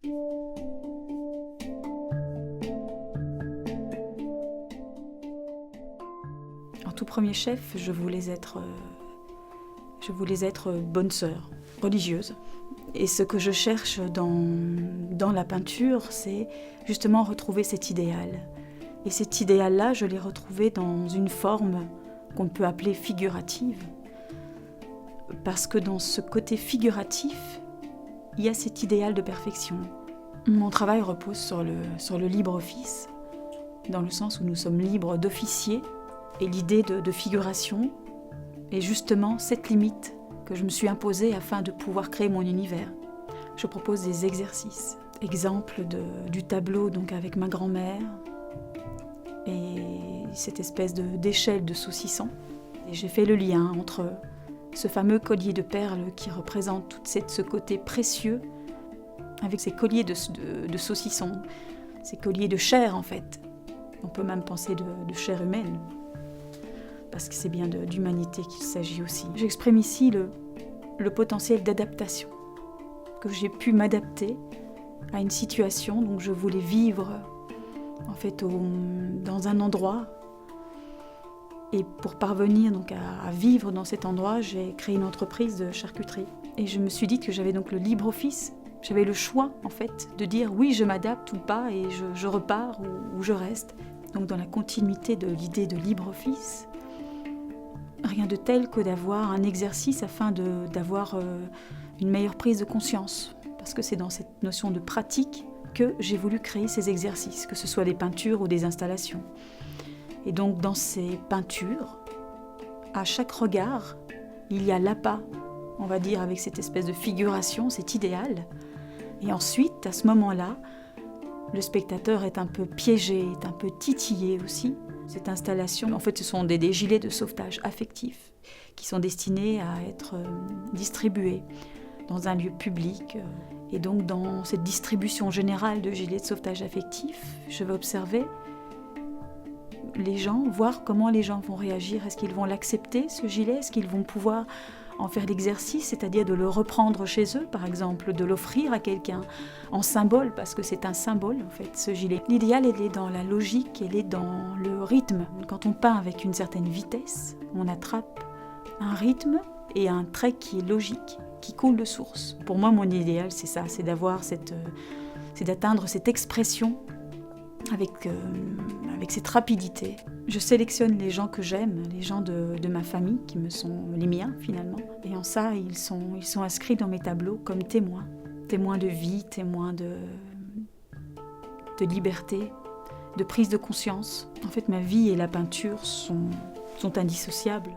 En tout premier chef, je voulais être bonne sœur, religieuse. Et ce que je cherche dans la peinture, c'est justement retrouver cet idéal. Et cet idéal-là, je l'ai retrouvé dans une forme qu'on peut appeler figurative. Parce que dans ce côté figuratif, il y a cet idéal de perfection. Mon travail repose sur le libre office, dans le sens où nous sommes libres d'officier. Et l'idée de figuration est justement cette limite que je me suis imposée afin de pouvoir créer mon univers. Je propose des exercices. Exemple du tableau donc avec ma grand-mère et cette espèce d'échelle de saucisson. Et j'ai fait le lien entre ce fameux collier de perles qui représente tout ce côté précieux avec ces colliers de saucisson, ces colliers de chair en fait. On peut même penser de chair humaine, parce que c'est bien d'humanité qu'il s'agit aussi. J'exprime ici le potentiel d'adaptation, que j'ai pu m'adapter à une situation, donc je voulais vivre en fait dans un endroit. Et pour parvenir donc à vivre dans cet endroit, j'ai créé une entreprise de charcuterie. Et je me suis dit que j'avais donc le libre office, j'avais le choix en fait de dire oui, je m'adapte ou pas et je repars ou je reste. Donc dans la continuité de l'idée de libre office, rien de tel que d'avoir un exercice afin d'avoir une meilleure prise de conscience. Parce que c'est dans cette notion de pratique que j'ai voulu créer ces exercices, que ce soit des peintures ou des installations. Et donc dans ces peintures, à chaque regard, il y a l'appât, on va dire, avec cette espèce de figuration, cet idéal. Et ensuite, à ce moment-là, le spectateur est un peu piégé, est un peu titillé aussi. Cette installation, en fait, ce sont des gilets de sauvetage affectifs qui sont destinés à être distribués dans un lieu public. Et donc, dans cette distribution générale de gilets de sauvetage affectifs, je vais observer les gens, voir comment les gens vont réagir. Est-ce qu'ils vont l'accepter, ce gilet? Est-ce qu'ils vont pouvoir en faire l'exercice, c'est-à-dire de le reprendre chez eux, par exemple, de l'offrir à quelqu'un en symbole, parce que c'est un symbole, en fait, ce gilet. L'idéal, elle est dans la logique, elle est dans le rythme. Quand on peint avec une certaine vitesse, on attrape un rythme et un trait qui est logique, qui coule de source. Pour moi, mon idéal, c'est ça, c'est d'atteindre cette expression avec cette rapidité. Je sélectionne les gens que j'aime, les gens de ma famille, qui me sont les miens finalement. Et en ça, ils sont inscrits dans mes tableaux comme témoins. Témoins de vie, témoins de liberté, de prise de conscience. En fait, ma vie et la peinture sont indissociables.